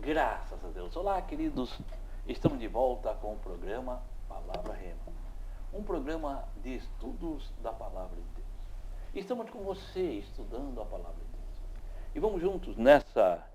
Graças a Deus. Olá, queridos. Estamos de volta com o programa Palavra Rema. Um programa de estudos da Palavra de Deus. Estamos com você estudando a Palavra de Deus. E vamos juntos nessa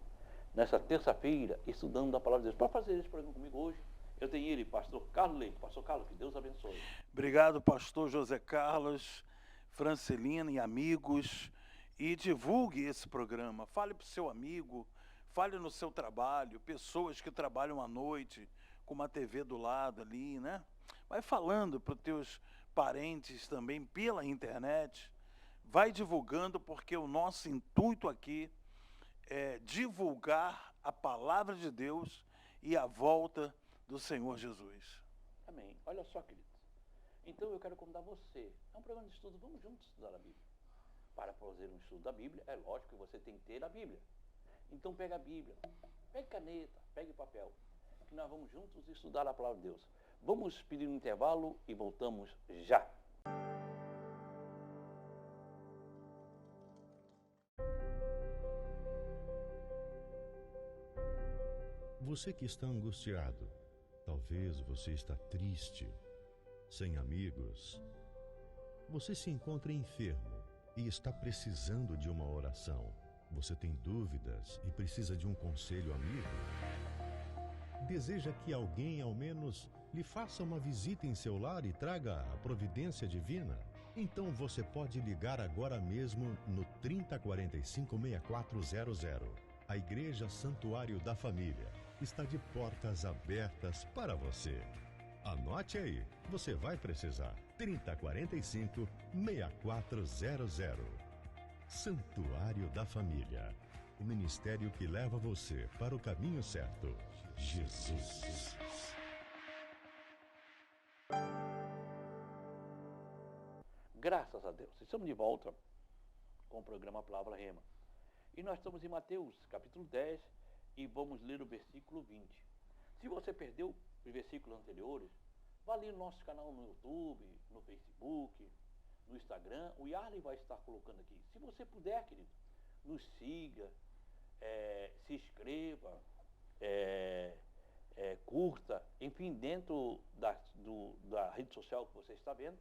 terça-feira estudando a Palavra de Deus. Para fazer esse programa comigo hoje, eu tenho ele, pastor Carlos Leite. Pastor Carlos, que Deus abençoe. Obrigado, pastor José Carlos, Francelina e amigos. E divulgue esse programa. Fale para o seu amigo, fale no seu trabalho, pessoas que trabalham à noite, com uma TV do lado ali, né? Vai falando para os teus parentes também pela internet. Vai divulgando, porque o nosso intuito aqui é divulgar a palavra de Deus e a volta do Senhor Jesus. Amém. Olha só, queridos. Então eu quero convidar você. É um programa de estudo, vamos juntos estudar a Bíblia. Para fazer um estudo da Bíblia, é lógico que você tem que ter a Bíblia. Então pega a Bíblia, pegue caneta, pegue papel, que nós vamos juntos estudar a palavra de Deus. Vamos pedir um intervalo e voltamos já. Você que está angustiado, talvez você está triste, sem amigos. Você se encontra enfermo e está precisando de uma oração. Você tem dúvidas e precisa de um conselho amigo? Deseja que alguém, ao menos, lhe faça uma visita em seu lar e traga a providência divina? Então você pode ligar agora mesmo no 3045-6400. A Igreja Santuário da Família está de portas abertas para você. Anote aí, você vai precisar. 3045-6400. Santuário da Família. O ministério que leva você para o caminho certo. Jesus. Graças a Deus. Estamos de volta com o programa Palavra Rema. E nós estamos em Mateus, capítulo 10, e vamos ler o versículo 20. Se você perdeu os versículos anteriores, vá ali no nosso canal no YouTube, no Facebook, no Instagram. O Yarley vai estar colocando aqui. Se você puder, querido, nos siga, se inscreva, curta, enfim, dentro da rede social que você está vendo.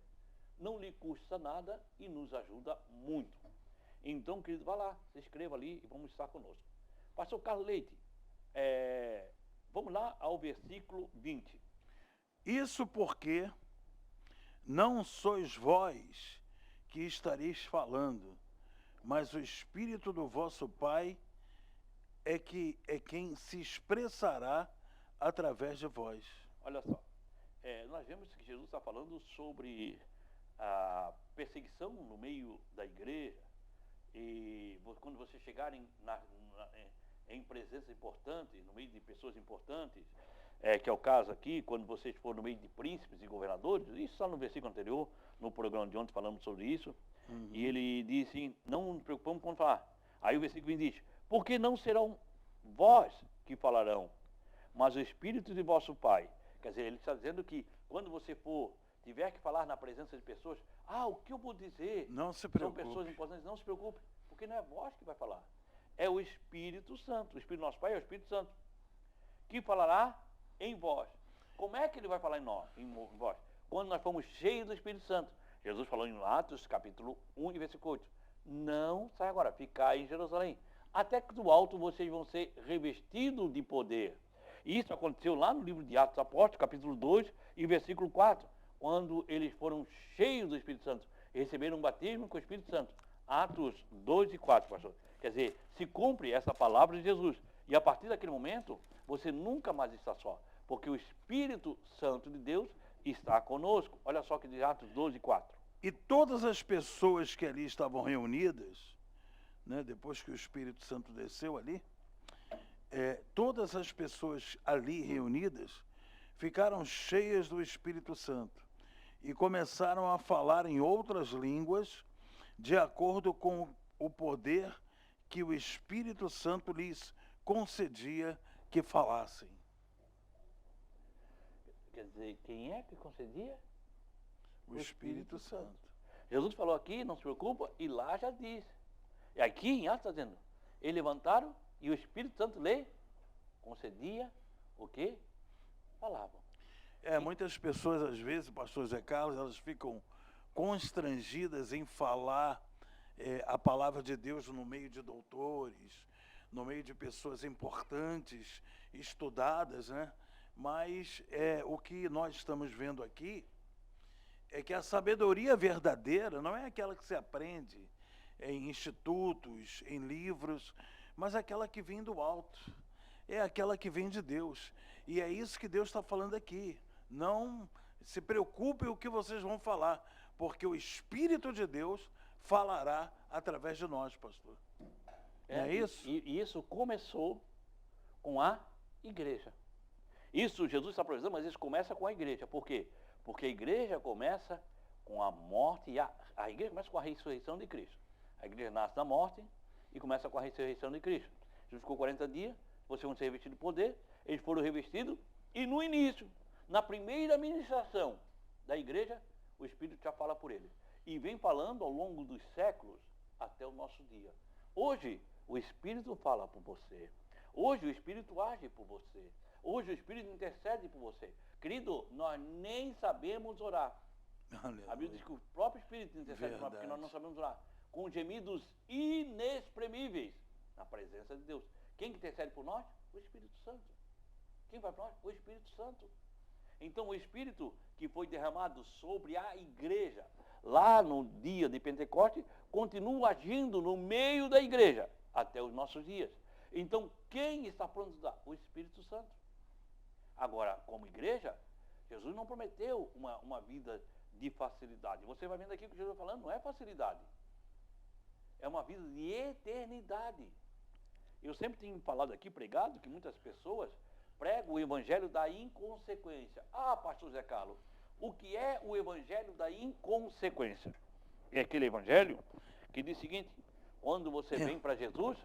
Não lhe custa nada e nos ajuda muito. Então, querido, vá lá, se inscreva ali e vamos estar conosco. Pastor Carlos Leite, vamos lá ao versículo 20. Isso porque não sois vós que estareis falando, mas o Espírito do vosso Pai é quem se expressará através de vós. Olha só, nós vemos que Jesus está falando sobre a perseguição no meio da igreja, e quando vocês chegarem em presença importante, no meio de pessoas importantes, que é o caso aqui, quando vocês forem no meio de príncipes e governadores, isso está no versículo anterior, no programa de ontem falamos sobre isso, e ele disse, não nos preocupamos com falar. Aí o versículo 20 diz, porque não serão vós que falarão, mas o Espírito de vosso Pai. Quer dizer, ele está dizendo que quando você tiver que falar na presença de pessoas, o que eu vou dizer? Não se preocupe. São pessoas importantes, não se preocupe, porque não é vós que vai falar. É o Espírito Santo. O Espírito do nosso Pai é o Espírito Santo, que falará em vós. Como é que ele vai falar em vós? Quando nós fomos cheios do Espírito Santo. Jesus falou em Atos, capítulo 1 e versículo 8. Não sai agora, ficai em Jerusalém. Até que do alto vocês vão ser revestidos de poder. E isso aconteceu lá no livro de Atos dos Apóstolos, capítulo 2 e versículo 4. Quando eles foram cheios do Espírito Santo e receberam um batismo com o Espírito Santo. Atos 2 e 4, pastor. Quer dizer, se cumpre essa palavra de Jesus. E a partir daquele momento, você nunca mais está só. Porque o Espírito Santo de Deus está conosco. Olha só que diz Atos 12 e 4. E todas as pessoas que ali estavam reunidas, né, depois que o Espírito Santo desceu ali, todas as pessoas ali reunidas ficaram cheias do Espírito Santo e começaram a falar em outras línguas de acordo com o poder que o Espírito Santo lhes concedia que falassem. Quer dizer, quem é que concedia? O Espírito Santo. Jesus falou aqui, não se preocupa, e lá já disse. E aqui em Atos está dizendo, eles levantaram e o Espírito Santo lhe concedia o que falavam. Muitas pessoas, às vezes, pastor Zé Carlos, elas ficam constrangidas em falar a palavra de Deus no meio de doutores, no meio de pessoas importantes, estudadas, né? Mas o que nós estamos vendo aqui é que a sabedoria verdadeira não é aquela que se aprende em institutos, em livros, mas aquela que vem do alto, é aquela que vem de Deus. E é isso que Deus está falando aqui. Não se preocupem o que vocês vão falar, porque o Espírito de Deus falará através de nós, pastor. Não é isso? E isso começou com a igreja. Isso Jesus está profetizando, mas isso começa com a igreja. Por quê? Porque a igreja começa com a morte e a igreja começa com a ressurreição de Cristo. A igreja nasce da morte e começa com a ressurreição de Cristo. Jesus ficou 40 dias, vocês vão ser revestidos de poder, eles foram revestidos e no início, na primeira ministração da igreja, o Espírito já fala por eles. E vem falando ao longo dos séculos até o nosso dia. Hoje, o Espírito fala por você. Hoje, o Espírito age por você. Hoje, o Espírito intercede por você. Querido, nós nem sabemos orar. Aleluia. A Bíblia diz que o próprio Espírito intercede por nós, porque nós não sabemos orar. Com gemidos inexprimíveis na presença de Deus. Quem intercede por nós? O Espírito Santo. Quem vai para nós? O Espírito Santo. Então, o Espírito que foi derramado sobre a igreja, lá no dia de Pentecostes, continua agindo no meio da igreja, até os nossos dias. Então, quem está pronto a dar? O Espírito Santo. Agora, como igreja, Jesus não prometeu uma vida de facilidade. Você vai vendo aqui o que Jesus está falando, não é facilidade. É uma vida de eternidade. Eu sempre tenho falado aqui, pregado, que muitas pessoas pregam o evangelho da inconsequência. Ah, pastor Zé Carlos, o que é o evangelho da inconsequência? É aquele evangelho que diz o seguinte: quando você vem para Jesus,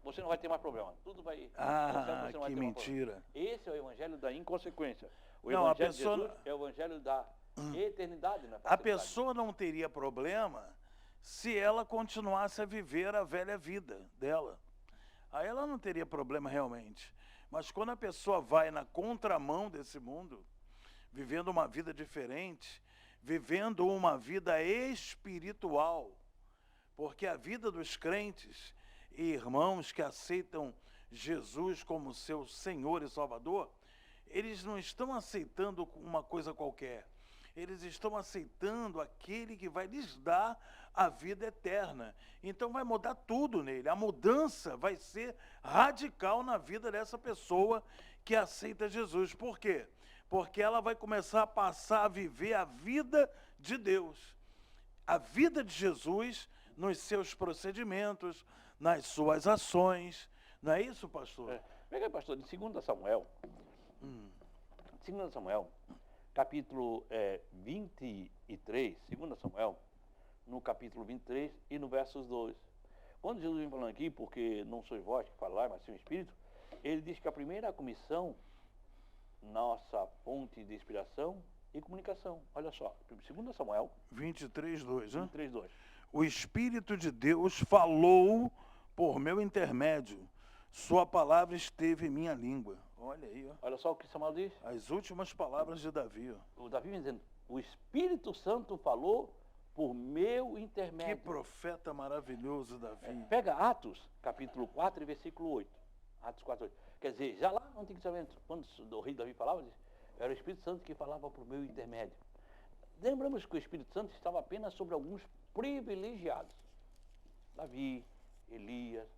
você não vai ter mais problema. Tudo vai... Ah, que mentira. Esse é o evangelho da inconsequência. O Não, evangelho de Jesus é o evangelho da eternidade. A pessoa não teria problema se ela continuasse a viver a velha vida dela. Aí ela não teria problema realmente. Mas quando a pessoa vai na contramão desse mundo, vivendo uma vida diferente, vivendo uma vida espiritual, porque a vida dos crentes e irmãos que aceitam Jesus como seu Senhor e Salvador, eles não estão aceitando uma coisa qualquer. Eles estão aceitando aquele que vai lhes dar a vida eterna. Então vai mudar tudo nele. A mudança vai ser radical na vida dessa pessoa que aceita Jesus. Por quê? Porque ela vai começar a passar a viver a vida de Deus. A vida de Jesus nos seus procedimentos, nas suas ações. Não é isso, pastor? Pega, pastor, de 2 Samuel. 2 Samuel, capítulo 23, 2 Samuel, no capítulo 23 e no versos 2. Quando Jesus vem falando aqui, porque não sois vós que falai, mas sim o Espírito, ele diz que a primeira comissão, nossa fonte de inspiração e comunicação. Olha só, 2 Samuel 23, 2. 23, 2. O Espírito de Deus falou por meu intermédio. Sua palavra esteve em minha língua. Olha aí, ó. Olha só o que Samuel diz. As últimas palavras de Davi, ó. O Davi vem dizendo, o Espírito Santo falou por meu intermédio. Que profeta maravilhoso, Davi. Pega Atos, capítulo 4 e versículo 8. Atos 4, 8. Quer dizer, já lá no Antigo Testamento, quando o rei Davi falava, era o Espírito Santo que falava por meu intermédio. Lembramos que o Espírito Santo estava apenas sobre alguns privilegiados. Davi, Elias,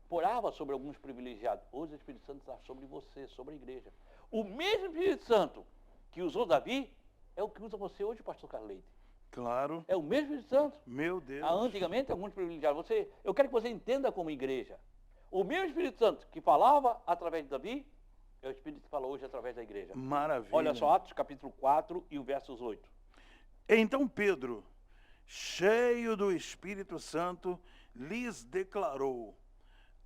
porava sobre alguns privilegiados. Hoje o Espírito Santo está sobre você, sobre a igreja. O mesmo Espírito Santo que usou Davi é o que usa você hoje, pastor Carlos Leite. Claro. É o mesmo Espírito Santo. Meu Deus. Antigamente, alguns privilegiados. Eu quero que você entenda como igreja. O mesmo Espírito Santo que falava através de Davi é o Espírito que fala hoje através da igreja. Maravilha. Olha só, Atos capítulo 4 e o versos 8. Então Pedro, cheio do Espírito Santo, lhes declarou: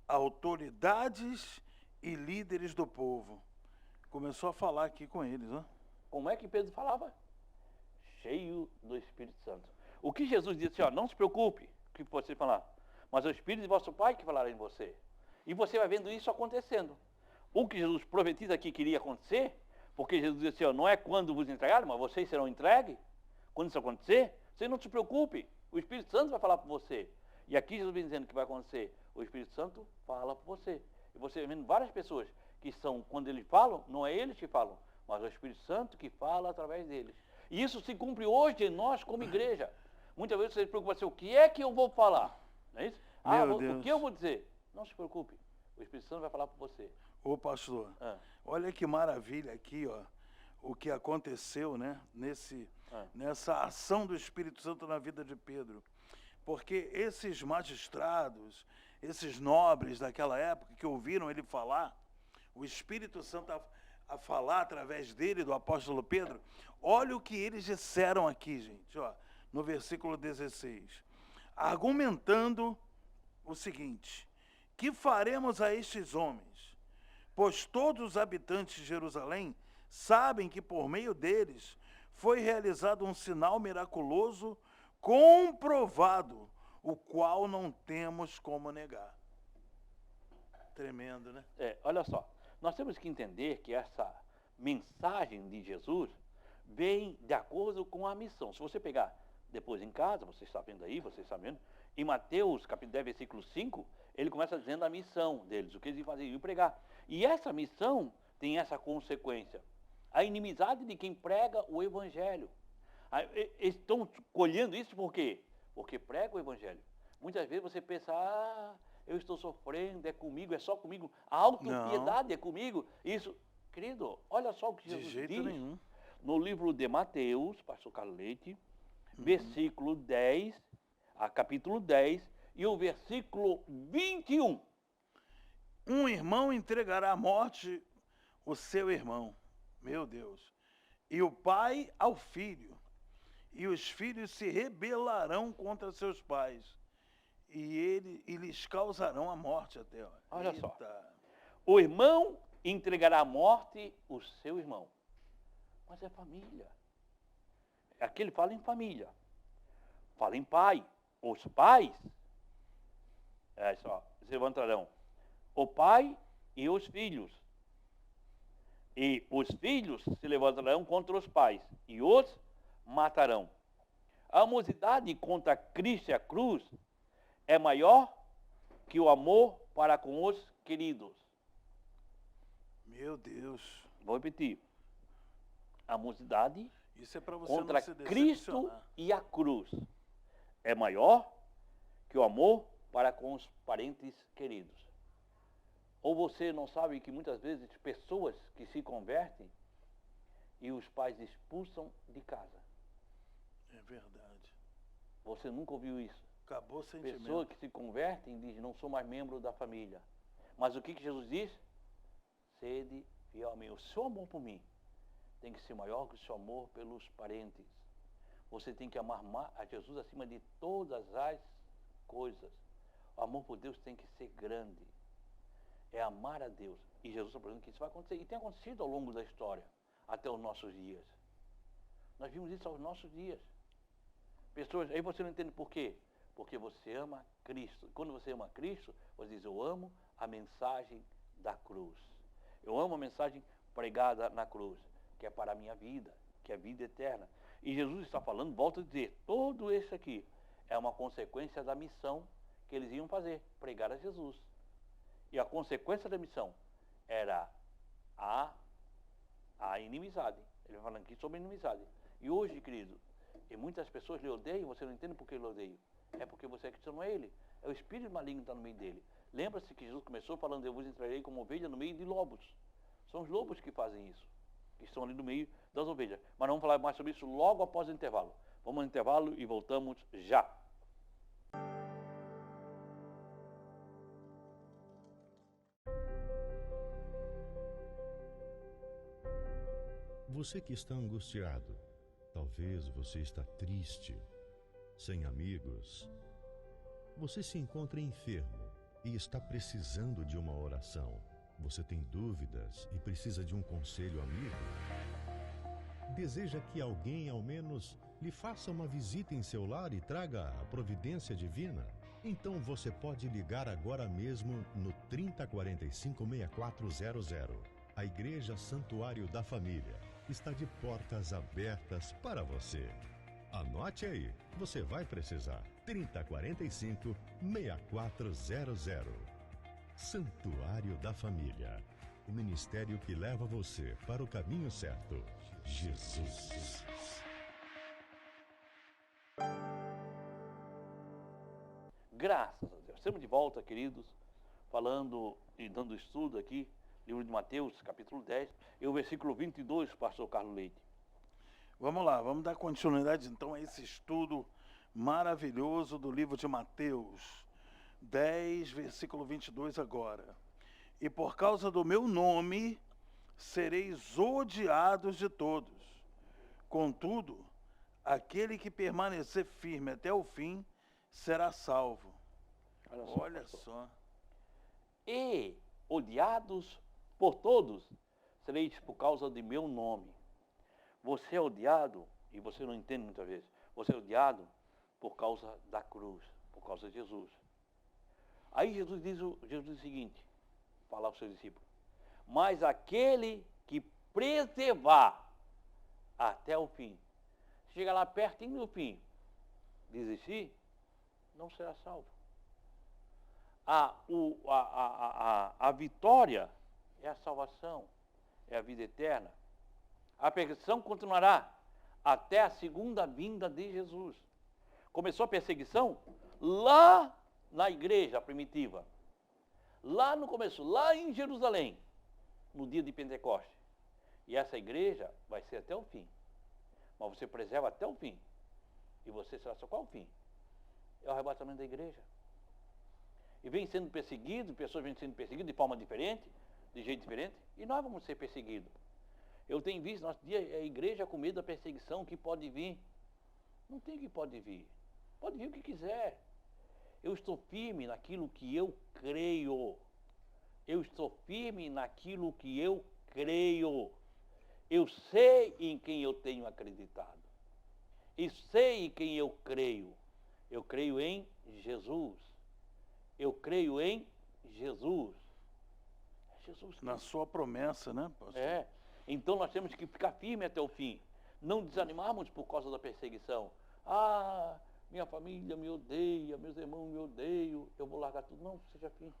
autoridades e líderes do povo. Começou a falar aqui com eles, né? Como é que Pedro falava? Cheio do Espírito Santo. O que Jesus disse, ó, não se preocupe com o que você falar, mas é o Espírito de vosso Pai que falará em você. E você vai vendo isso acontecendo. o que Jesus profetiza aqui que iria acontecer, porque Jesus disse assim, ó, não é quando vos entregarem, mas vocês serão entregues. Quando isso acontecer, você não se preocupe, o Espírito Santo vai falar por você. E aqui Jesus vem dizendo que vai acontecer, o Espírito Santo fala por você. E você vendo várias pessoas que são, quando eles falam, não é eles que falam, mas é o Espírito Santo que fala através deles. E isso se cumpre hoje em nós como igreja. Muitas vezes você se preocupa assim, o que é que eu vou falar? Não é isso? O que eu vou dizer? Não se preocupe, o Espírito Santo vai falar por você. Ô pastor, olha que maravilha aqui, ó, o que aconteceu, né, nessa ação do Espírito Santo na vida de Pedro. Porque esses magistrados, esses nobres daquela época que ouviram ele falar, o Espírito Santo a falar através dele, do apóstolo Pedro, olha o que eles disseram aqui, gente, ó, no versículo 16, argumentando o seguinte: que faremos a estes homens? Pois todos os habitantes de Jerusalém sabem que por meio deles foi realizado um sinal miraculoso comprovado, o qual não temos como negar. Tremendo, né? Olha só, nós temos que entender que essa mensagem de Jesus vem de acordo com a missão. Se você pegar depois em casa, você está vendo aí, você está vendo, em Mateus capítulo 10, versículo 5, ele começa dizendo a missão deles, o que eles iam fazer, iam pregar. E essa missão tem essa consequência, a inimizade de quem prega o evangelho. Eles estão colhendo isso por quê? Porque prega o evangelho. Muitas vezes você pensa, eu estou sofrendo, é comigo, é só comigo, a autopiedade é comigo. Isso, querido, olha só o que Jesus diz. De jeito nenhum. No livro de Mateus, pastor Carlos Leite, versículo 10, capítulo 10, e o versículo 21. Um irmão entregará à morte o seu irmão, meu Deus, e o pai ao filho, e os filhos se rebelarão contra seus pais, e lhes causarão a morte até. Olha só, o irmão entregará à morte o seu irmão, mas é família. Aqui ele fala em família, fala em pai. Os pais, se levantarão, o pai e os filhos. E os filhos se levantarão contra os pais e os matarão. A animosidade contra Cristo e a cruz é maior que o amor para com os queridos. Meu Deus. Vou repetir. A animosidade Isso é para você contra não se Cristo decepcionar. e a cruz é maior que o amor para com os parentes queridos. Ou você não sabe que muitas vezes pessoas que se convertem e os pais expulsam de casa. É verdade. Você nunca ouviu isso? Acabou o sentimento. Pessoas que se convertem e dizem, não sou mais membro da família. Mas o que Jesus diz? Sede fiel a mim. O seu amor por mim tem que ser maior que o seu amor pelos parentes. Você tem que amar a Jesus acima de todas as coisas. O amor por Deus tem que ser grande. É amar a Deus. E Jesus está falando que isso vai acontecer. E tem acontecido ao longo da história, até os nossos dias. Nós vimos isso aos nossos dias. Pessoas, aí você não entende por quê? Porque você ama Cristo. Quando você ama Cristo, você diz, eu amo a mensagem da cruz. Eu amo a mensagem pregada na cruz, que é para a minha vida, que é a vida eterna. E Jesus está falando, volto a dizer, tudo isso aqui é uma consequência da missão que eles iam fazer, pregar a Jesus. E a consequência da missão era a inimizade. Ele vai falando aqui sobre a inimizade. E hoje, querido, e muitas pessoas lhe odeiam, você não entende por que ele odeia. É porque você é cristão, não é ele. É o espírito maligno que está no meio dele. Lembra-se que Jesus começou falando, eu vos entregarei como ovelha no meio de lobos. São os lobos que fazem isso, que estão ali no meio das ovelhas. Mas vamos falar mais sobre isso logo após o intervalo. Vamos ao intervalo e voltamos já. Você que está angustiado, talvez você está triste, sem amigos. Você se encontra enfermo e está precisando de uma oração. Você tem dúvidas e precisa de um conselho amigo? Deseja que alguém, ao menos, lhe faça uma visita em seu lar e traga a providência divina? Então você pode ligar agora mesmo no 3045-6400. A Igreja Santuário da Família está de portas abertas para você. Anote aí, você vai precisar. 3045-6400. Santuário da Família. O ministério que leva você para o caminho certo. Jesus. Graças a Deus. Estamos de volta, queridos, falando e dando estudo aqui, livro de Mateus, capítulo 10, e o versículo 22, pastor Carlos Leite. Vamos lá, vamos dar continuidade então a esse estudo maravilhoso do livro de Mateus 10, versículo 22 agora. E por causa do meu nome sereis odiados de todos. Contudo, aquele que permanecer firme até o fim será salvo. Olha só. E odiados por todos sereis por causa de meu nome. Você é odiado, e você não entende muitas vezes, você é odiado por causa da cruz, por causa de Jesus. Aí Jesus diz o seguinte, falar aos seus discípulos, mas aquele que preservar até o fim, chega lá pertinho do fim, desistir, não será salvo. A vitória é a salvação, é a vida eterna. A perseguição continuará até a segunda vinda de Jesus. Começou a perseguição lá na igreja primitiva. Lá no começo, lá em Jerusalém, no dia de Pentecostes. E essa igreja vai ser até o fim. Mas você preserva até o fim. E você será só qual o fim? É o arrebatamento da igreja. E vem sendo perseguido, pessoas vêm sendo perseguidas de forma diferente, de jeito diferente, e nós vamos ser perseguidos. Eu tenho visto nosso dia a igreja com medo da perseguição que pode vir. Não tem que pode vir. Pode vir o que quiser. Eu estou firme naquilo que eu creio. Eu estou firme naquilo que eu creio. Eu sei em quem eu tenho acreditado. E sei em quem eu creio. Eu creio em Jesus. Eu creio em Jesus. É Jesus. Na sua promessa, né, pastor? É. Então nós temos que ficar firme até o fim. Não desanimarmos por causa da perseguição. Ah, minha família me odeia, meus irmãos me odeiam, eu vou largar tudo. Não, seja firme.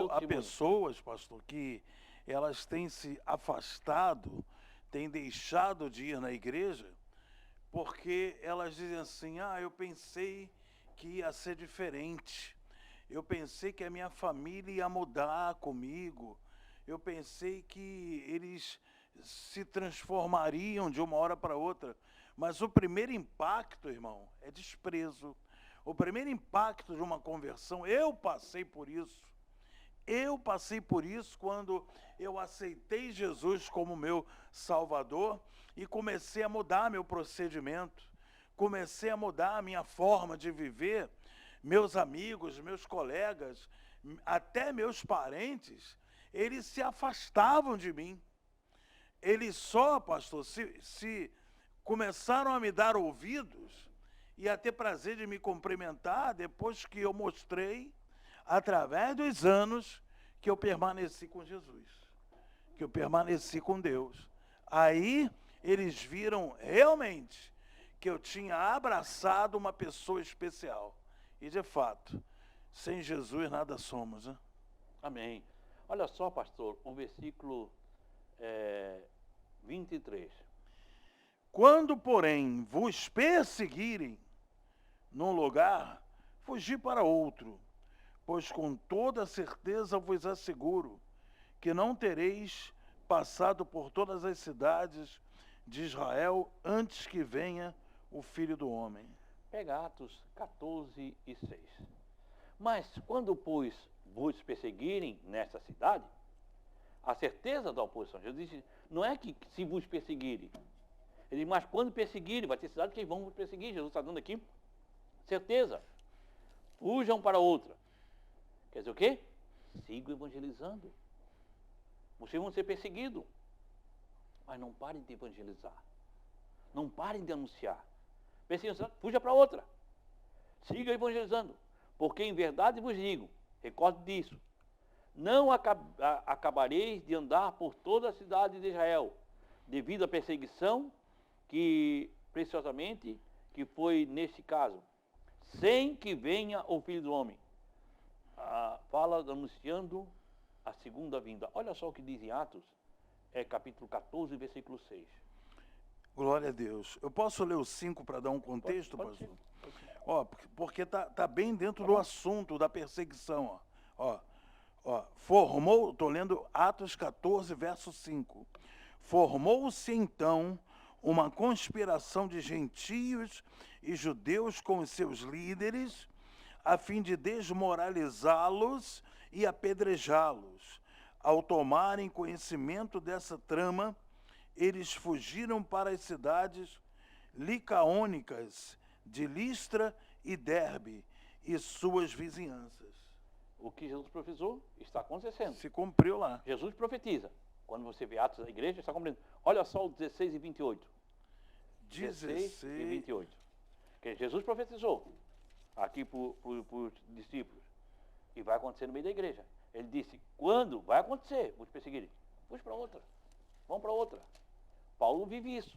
Há pessoas, pastor, que elas têm se afastado, têm deixado de ir na igreja, porque elas dizem assim, eu pensei que ia ser diferente. Eu pensei que a minha família ia mudar comigo. Eu pensei que eles se transformariam de uma hora para outra. Mas o primeiro impacto, irmão, é desprezo. O primeiro impacto de uma conversão, eu passei por isso. Eu passei por isso quando eu aceitei Jesus como meu Salvador e comecei a mudar meu procedimento. Comecei a mudar a minha forma de viver. Meus amigos, meus colegas, até meus parentes, eles se afastavam de mim. Eles só, pastor, se começaram a me dar ouvidos e a ter prazer de me cumprimentar depois que eu mostrei, através dos anos, que eu permaneci com Jesus, que eu permaneci com Deus. Aí eles viram realmente que eu tinha abraçado uma pessoa especial. E de fato, sem Jesus nada somos, né? Amém. Olha só, pastor, o versículo 23. Quando, porém, vos perseguirem num lugar, fugi para outro, pois com toda certeza vos asseguro que não tereis passado por todas as cidades de Israel antes que venha o Filho do Homem. Pega Atos 14 e 6. Mas quando, pois, vos perseguirem nessa cidade, a certeza da oposição. Jesus disse, não é que se vos perseguirem. Ele diz, mas quando perseguirem, vai ter cidade que vão vos perseguir. Jesus está dando aqui certeza. Fujam para outra. Quer dizer o quê? Sigam evangelizando. Vocês vão ser perseguidos. Mas não parem de evangelizar. Não parem de anunciar. Perseguição, fuja para outra. Siga evangelizando. Porque em verdade vos digo, Recorde disso. Não acabareis de andar por toda a cidade de Israel, devido à perseguição que, preciosamente, que foi neste caso, sem que venha o Filho do Homem. Fala anunciando a segunda vinda. Olha só o que diz em Atos, capítulo 14, versículo 6. Glória a Deus. Eu posso ler o 5 para dar um contexto, Pode pastor? ser. Ó, porque tá bem dentro do assunto da perseguição, ó. Formou, estou lendo Atos 14, verso 5. Formou-se então uma conspiração de gentios e judeus com os seus líderes, a fim de desmoralizá-los e apedrejá-los. Ao tomarem conhecimento dessa trama, eles fugiram para as cidades licaônicas de Listra e Derbe e suas vizinhanças. O que Jesus profetizou está acontecendo. Se cumpriu lá. Jesus profetiza. Quando você vê Atos da igreja, está cumprindo. Olha só o 16 e 28. 16 e 28. Que Jesus profetizou aqui para os discípulos. E vai acontecer no meio da igreja. Ele disse, quando vai acontecer, vos perseguirem. Vamos para outra. Vamos para outra. Paulo vive isso.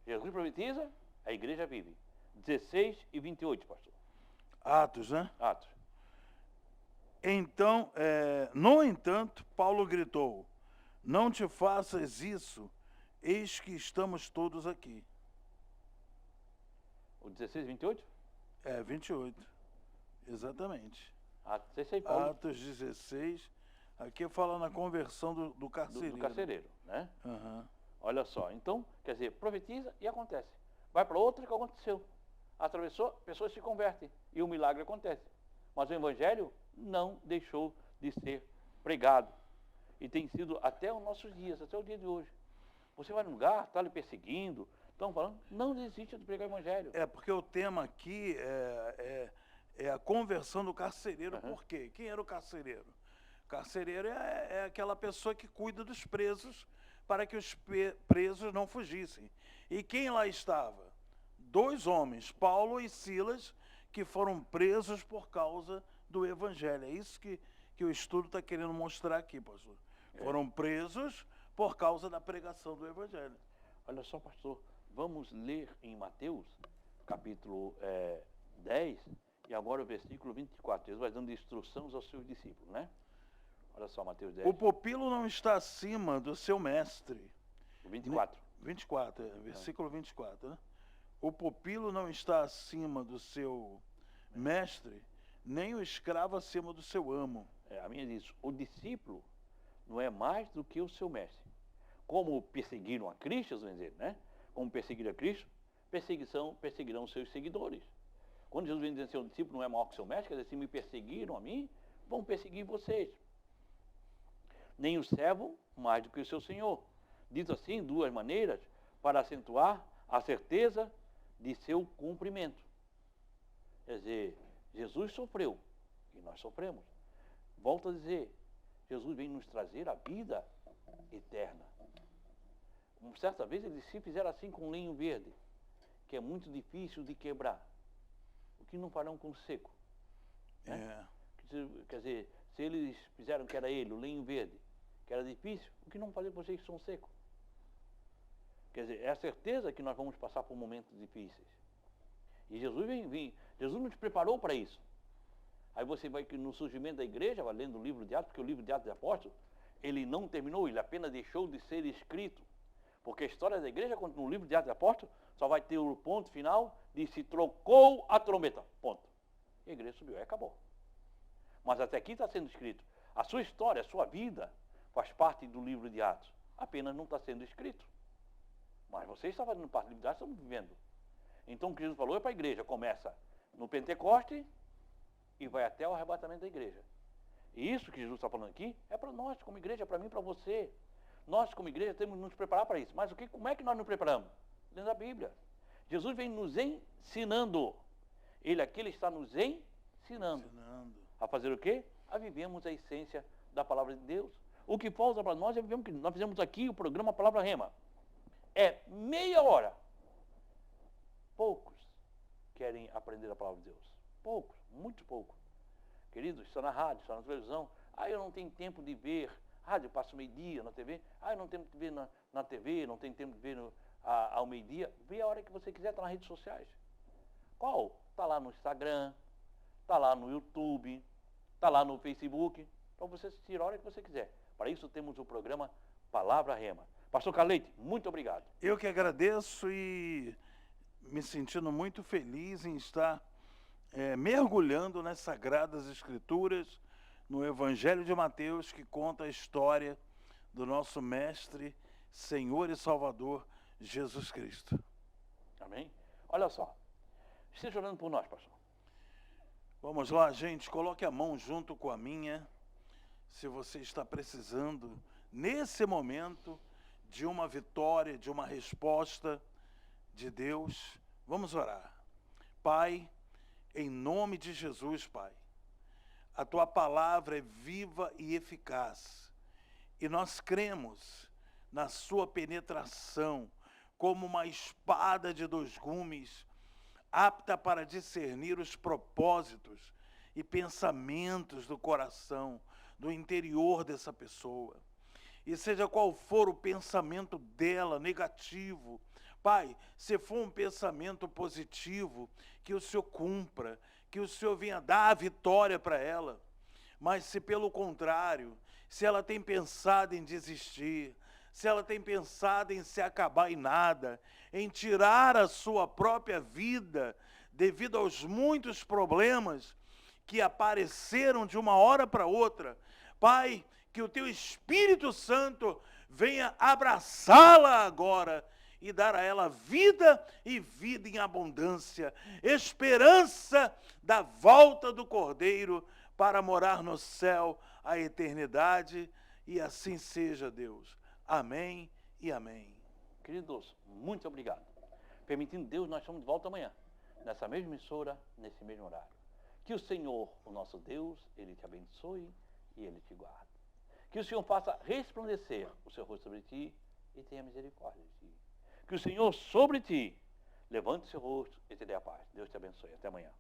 Jesus profetiza, a igreja vive. 16 e 28, pastor. Atos, né? Atos. Então, no entanto, Paulo gritou, não te faças isso, eis que estamos todos aqui. O 16 e 28? 28. Exatamente. Atos 16, Paulo. Atos 16. Aqui fala na conversão do carcereiro. Do carcereiro, né? Uhum. Olha só, então, quer dizer, profetiza e acontece. Vai para outra que aconteceu. Atravessou, pessoas se convertem e o milagre acontece. Mas o evangelho não deixou de ser pregado. E tem sido até os nossos dias, até o dia de hoje. Você vai num lugar, está lhe perseguindo, estão falando, não desista de pregar o evangelho. Porque o tema aqui é a conversão do carcereiro. Uhum. Por quê? Quem era o carcereiro? O carcereiro é aquela pessoa que cuida dos presos para que os presos não fugissem. E quem lá estava? 2 homens, Paulo e Silas, que foram presos por causa do evangelho. É isso que o estudo está querendo mostrar aqui, pastor. Foram presos por causa da pregação do evangelho. Olha só, pastor, vamos ler em Mateus, capítulo 10, e agora o versículo 24. Jesus vai dando instruções aos seus discípulos, né? Olha só, Mateus 10. O pupilo não está acima do seu mestre. O 24. 24, versículo 24, né? O pupilo não está acima do seu mestre, nem o escravo acima do seu amo. A minha diz, o discípulo não é mais do que o seu mestre. Como perseguiram a Cristo, vamos dizer, né? Como perseguiram a Cristo, perseguirão os seus seguidores. Quando Jesus vem dizendo que o discípulo não é maior que o seu mestre, quer dizer, se me perseguiram a mim, vão perseguir vocês. Nem o servo mais do que o seu senhor. Dito assim, 2 maneiras, para acentuar a certeza de seu cumprimento. Quer dizer, Jesus sofreu e nós sofremos. Volto a dizer, Jesus vem nos trazer a vida eterna. Certa vez eles se fizeram assim com lenho verde, que é muito difícil de quebrar. O que não farão com o seco? Né? Quer dizer, se eles fizeram que era ele, o lenho verde, que era difícil, o que não fazer com vocês que são secos? Quer dizer, é a certeza que nós vamos passar por momentos difíceis. E Jesus Jesus nos preparou para isso. Aí você vai que no surgimento da igreja, vai lendo o livro de Atos, porque o livro de Atos dos Apóstolos, ele não terminou, ele apenas deixou de ser escrito. Porque a história da igreja, no livro de Atos dos Apóstolos, só vai ter o ponto final de se trocou a trombeta. Ponto. E a igreja subiu, aí acabou. Mas até aqui está sendo escrito. A sua história, a sua vida, faz parte do livro de Atos. Apenas não está sendo escrito. Mas você está fazendo parte do livro de Atos, estamos vivendo. Então o que Jesus falou é para a igreja. Começa no Pentecoste e vai até o arrebatamento da igreja. E isso que Jesus está falando aqui é para nós como igreja, para mim, para você. Nós como igreja temos que nos preparar para isso. Mas como é que nós nos preparamos? Dentro da Bíblia. Jesus vem nos ensinando. Ele aqui está nos ensinando. A fazer o quê? A vivermos a essência da palavra de Deus. O que falta para nós é vivermos o que nós fizemos aqui, o programa Palavra Rema. É meia hora. Poucos querem aprender a palavra de Deus. Poucos, muito poucos. Queridos, está na rádio, está na televisão. Ah, eu não tenho tempo de ver. Rádio, passa meio-dia na TV. Ah, eu não tenho tempo de ver na TV, não tenho tempo de ver ao meio-dia. Vê a hora que você quiser, está nas redes sociais. Qual? Está lá no Instagram, está lá no YouTube, está lá no Facebook. Então você assistir a hora que você quiser. Para isso temos o programa Palavra Rema. Pastor Carleite, muito obrigado. Eu que agradeço e me sentindo muito feliz em estar mergulhando nas Sagradas Escrituras, no Evangelho de Mateus, que conta a história do nosso Mestre, Senhor e Salvador, Jesus Cristo. Amém? Olha só, esteja orando por nós, pastor. Vamos lá, gente, coloque a mão junto com a minha, se você está precisando, nesse momento, de uma vitória, de uma resposta de Deus. Vamos orar. Pai, em nome de Jesus, Pai, a Tua palavra é viva e eficaz, e nós cremos na Sua penetração como uma espada de 2 gumes, apta para discernir os propósitos e pensamentos do coração, do interior dessa pessoa. E seja qual for o pensamento dela, negativo, Pai, se for um pensamento positivo, que o Senhor cumpra, que o Senhor venha dar a vitória para ela. Mas se pelo contrário, se ela tem pensado em desistir, se ela tem pensado em se acabar em nada, em tirar a sua própria vida, devido aos muitos problemas que apareceram de uma hora para outra, Pai, que o Teu Espírito Santo venha abraçá-la agora e dar a ela vida e vida em abundância, esperança da volta do Cordeiro para morar no céu a eternidade, e assim seja, Deus. Amém e amém. Queridos, muito obrigado. Permitindo Deus, nós estamos de volta amanhã, nessa mesma emissora, nesse mesmo horário. Que o Senhor, o nosso Deus, Ele te abençoe e Ele te guarde. Que o Senhor faça resplandecer o seu rosto sobre ti e tenha misericórdia de ti. Que o Senhor sobre ti levante o seu rosto e te dê a paz. Deus te abençoe. Até amanhã.